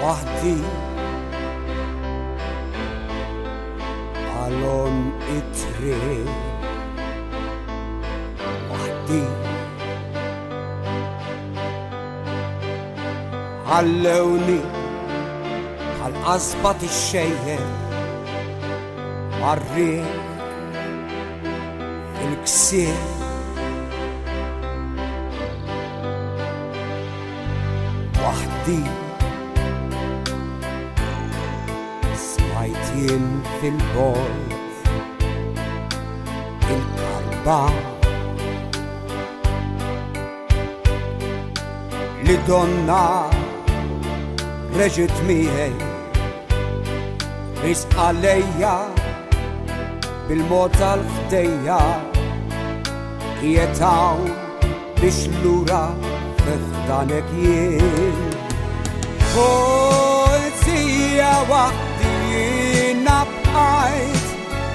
وحدي alon itre وحدي علوني عالقصبة الشيء عالريح الكسير وحدي سمعتين في البعد الأربع لدونا رجت ميهي رزق عليا بالموت الخدية هي تعو بشلورة تخدانك ين قلتي يا وحدي نبقيت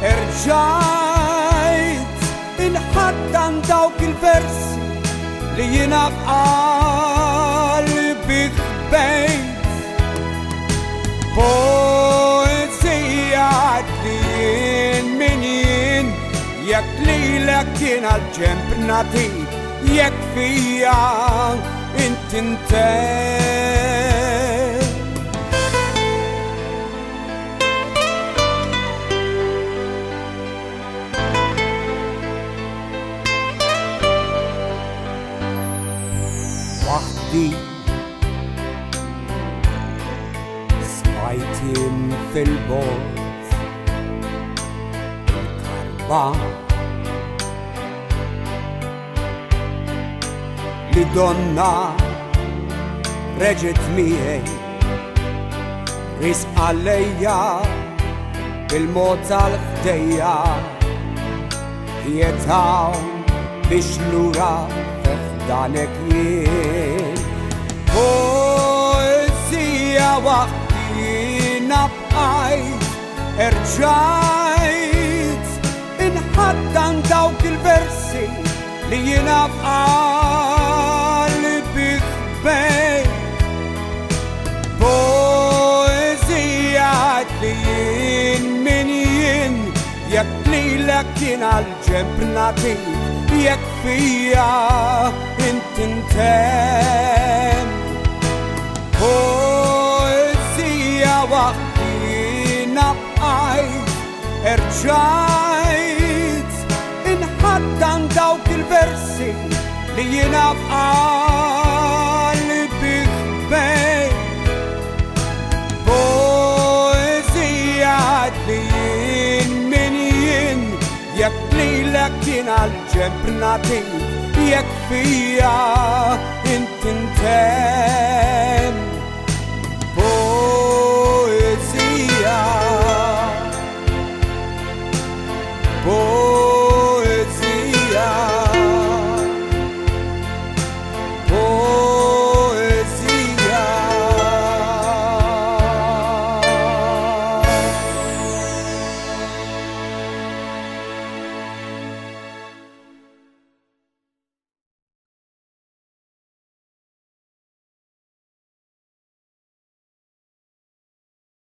رجعت إن حتى ندوك الفرس اللي ينبقى قلبي خبيت قلتي عدلين منين يكلي لكن الجنب نطيب يكفيها انت وحدي سمعتين في البوت الكربان لدونا رجت ميهي رزق عليا بالموت الخدية هي تعو بشلورة تخدانك ين قلتي يا وقتي نبقيت رجعت إن حتى ندوك البرسي اللي ينبقى قلبي خبيت بوزي عدلين منين يكلي لكن عالجنب نطيب يكفيها انت بوزي يا وقتي نبقيت رجعت إن حتى ندوك البرسي اللي ينبقى قلبي خبيت بوزي عدلين منين يكلي لكن عالجنب نطيب يكفيها انت